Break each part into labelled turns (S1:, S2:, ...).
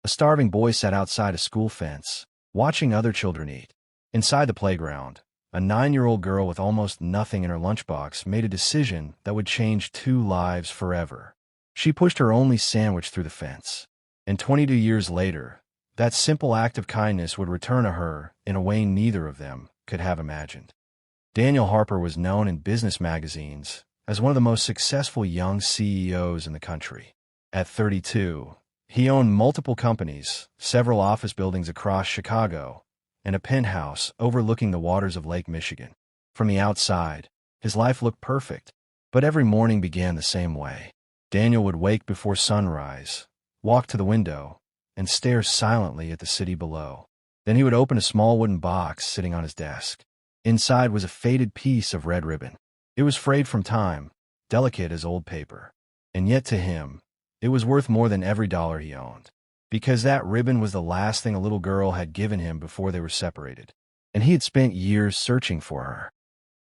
S1: A starving boy sat outside a school fence, watching other children eat. Inside the playground, a 9-year-old girl with almost nothing in her lunchbox made a decision that would change 2 lives forever. She pushed her only sandwich through the fence. And 22 years later, that simple act of kindness would return to her in a way neither of them could have imagined. Daniel Harper was known in business magazines as one of the most successful young CEOs in the country. At 32, he owned multiple companies, several office buildings across Chicago, and a penthouse overlooking the waters of Lake Michigan. From the outside, his life looked perfect, but every morning began the same way. Daniel would wake before sunrise, walk to the window, and stare silently at the city below. Then he would open a small wooden box sitting on his desk. Inside was a faded piece of red ribbon. It was frayed from time, delicate as old paper. And yet to him, it was worth more than every dollar he owned. Because that ribbon was the last thing a little girl had given him before they were separated. And he had spent years searching for her.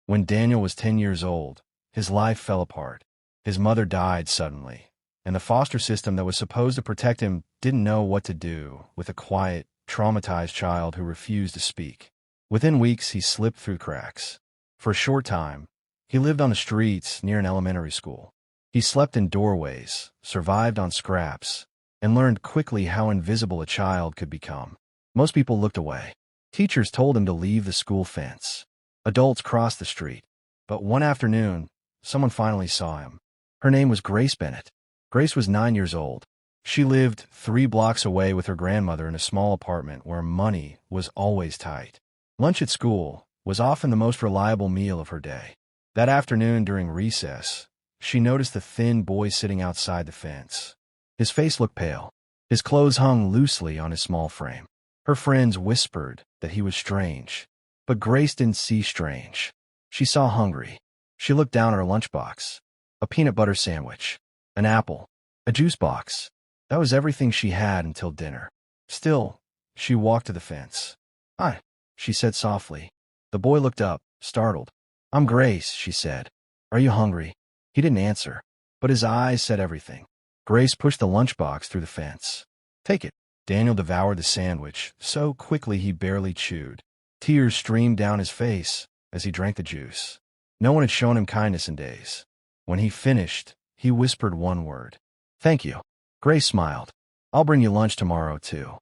S1: When Daniel was 10 years old, his life fell apart. His mother died suddenly, and the foster system that was supposed to protect him didn't know what to do with a quiet, traumatized child who refused to speak. Within weeks, he slipped through cracks. For a short time, he lived on the streets near an elementary school. He slept in doorways, survived on scraps, and learned quickly how invisible a child could become. Most people looked away. Teachers told him to leave the school fence. Adults crossed the street. But one afternoon, someone finally saw him. Her name was Grace Bennett. Grace was 9 years old. She lived 3 blocks away with her grandmother in a small apartment where money was always tight. Lunch at school was often the most reliable meal of her day. That afternoon during recess, she noticed the thin boy sitting outside the fence. His face looked pale. His clothes hung loosely on his small frame. Her friends whispered that he was strange. But Grace didn't see strange. She saw hungry. She looked down at her lunchbox. A peanut butter sandwich. An apple. A juice box. That was everything she had until dinner. Still, she walked to the fence. "Hi," she said softly. The boy looked up, startled. "I'm Grace," she said. "Are you hungry?" He didn't answer, but his eyes said everything. Grace pushed the lunchbox through the fence. "Take it." Daniel devoured the sandwich so quickly he barely chewed. Tears streamed down his face as he drank the juice. No one had shown him kindness in days. When he finished, he whispered one word. "Thank you." Grace smiled. "I'll bring you lunch tomorrow, too."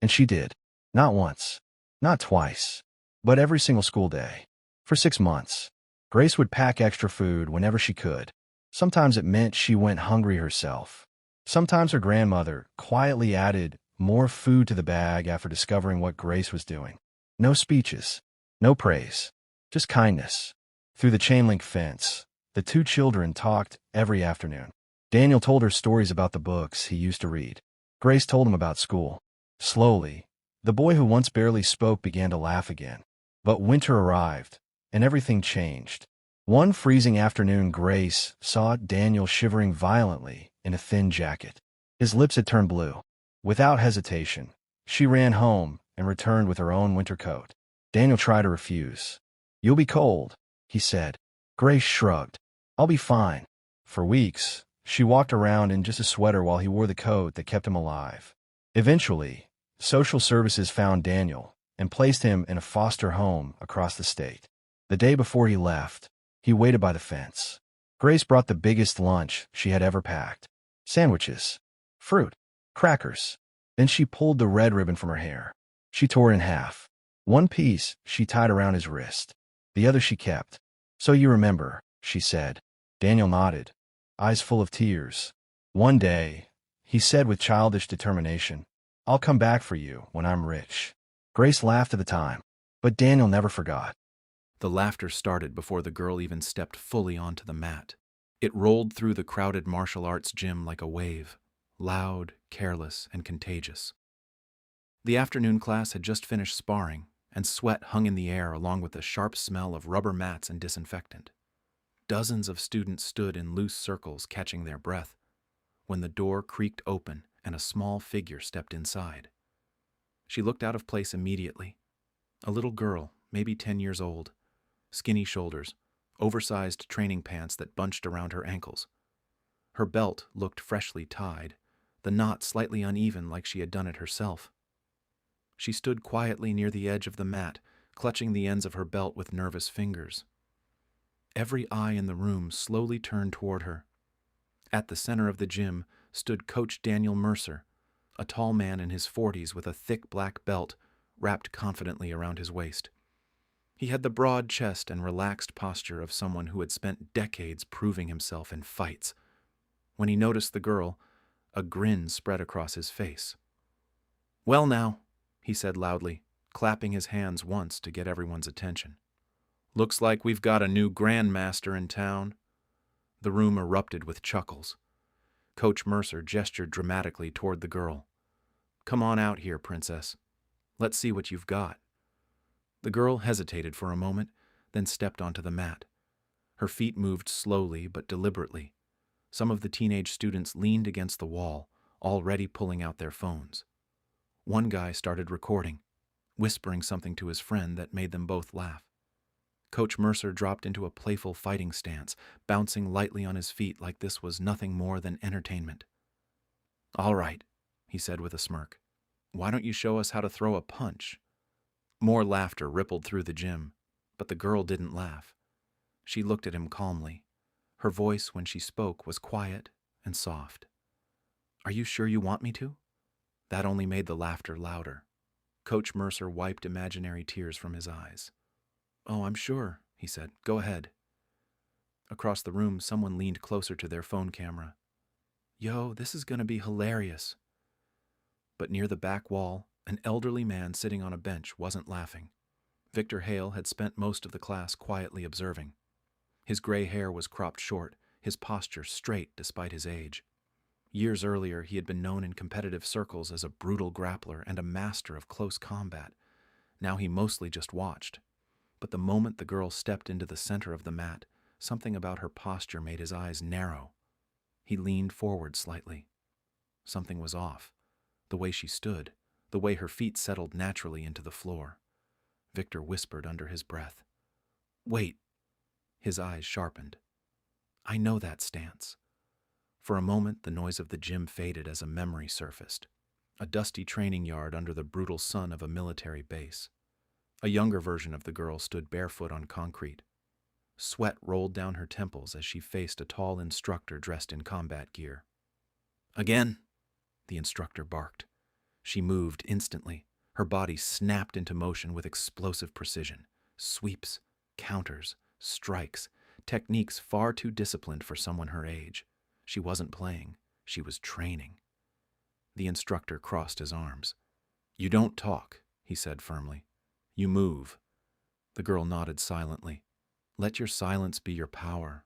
S1: And she did. Not once. Not twice. But every single school day. For 6 months. Grace would pack extra food whenever she could. Sometimes it meant she went hungry herself. Sometimes her grandmother quietly added more food to the bag after discovering what Grace was doing. No speeches. No praise. Just kindness. Through the chain-link fence, the 2 children talked every afternoon. Daniel told her stories about the books he used to read. Grace told him about school. Slowly, the boy who once barely spoke began to laugh again. But winter arrived, and everything changed. One freezing afternoon, Grace saw Daniel shivering violently in a thin jacket. His lips had turned blue. Without hesitation, she ran home and returned with her own winter coat. Daniel tried to refuse. "You'll be cold," he said. Grace shrugged. "I'll be fine." For weeks, she walked around in just a sweater while he wore the coat that kept him alive. Eventually, social services found Daniel and placed him in a foster home across the state. The day before he left, he waited by the fence. Grace brought the biggest lunch she had ever packed. Sandwiches, fruit, crackers. Then she pulled the red ribbon from her hair. She tore it in half. One piece she tied around his wrist. The other she kept. "So you remember," she said. Daniel nodded, eyes full of tears. "One day," he said with childish determination, "I'll come back for you when I'm rich." Grace laughed at the time, but Daniel never forgot.
S2: The laughter started before the girl even stepped fully onto the mat. It rolled through the crowded martial arts gym like a wave, loud, careless, and contagious. The afternoon class had just finished sparring, and sweat hung in the air along with the sharp smell of rubber mats and disinfectant. Dozens of students stood in loose circles catching their breath when the door creaked open and a small figure stepped inside. She looked out of place immediately. A little girl, maybe 10 years old, skinny shoulders, oversized training pants that bunched around her ankles. Her belt looked freshly tied, the knot slightly uneven like she had done it herself. She stood quietly near the edge of the mat, clutching the ends of her belt with nervous fingers. Every eye in the room slowly turned toward her. At the center of the gym stood Coach Daniel Mercer, a tall man in his 40s with a thick black belt wrapped confidently around his waist. He had the broad chest and relaxed posture of someone who had spent decades proving himself in fights. When he noticed the girl, a grin spread across his face. "Well now," he said loudly, clapping his hands once to get everyone's attention. "Looks like we've got a new grandmaster in town." The room erupted with chuckles. Coach Mercer gestured dramatically toward the girl. "Come on out here, princess. Let's see what you've got." The girl hesitated for a moment, then stepped onto the mat. Her feet moved slowly but deliberately. Some of the teenage students leaned against the wall, already pulling out their phones. One guy started recording, whispering something to his friend that made them both laugh. Coach Mercer dropped into a playful fighting stance, bouncing lightly on his feet like this was nothing more than entertainment. "All right," he said with a smirk. "Why don't you show us how to throw a punch?" More laughter rippled through the gym, but the girl didn't laugh. She looked at him calmly. Her voice, when she spoke, was quiet and soft. "Are you sure you want me to?" That only made the laughter louder. Coach Mercer wiped imaginary tears from his eyes. "Oh, I'm sure," he said. "Go ahead." Across the room, someone leaned closer to their phone camera. "Yo, this is gonna be hilarious." But near the back wall, an elderly man sitting on a bench wasn't laughing. Victor Hale had spent most of the class quietly observing. His gray hair was cropped short, his posture straight despite his age. Years earlier, he had been known in competitive circles as a brutal grappler and a master of close combat. Now he mostly just watched. But the moment the girl stepped into the center of the mat, something about her posture made his eyes narrow. He leaned forward slightly. Something was off. The way she stood, the way her feet settled naturally into the floor. Victor whispered under his breath, "Wait." His eyes sharpened. "I know that stance." For a moment, the noise of the gym faded as a memory surfaced. A dusty training yard under the brutal sun of a military base. A younger version of the girl stood barefoot on concrete. Sweat rolled down her temples as she faced a tall instructor dressed in combat gear. "Again," the instructor barked. She moved instantly. Her body snapped into motion with explosive precision. Sweeps, counters, strikes, techniques far too disciplined for someone her age. She wasn't playing. She was training. The instructor crossed his arms. "You don't talk," he said firmly. "You move." The girl nodded silently. "Let your silence be your power,"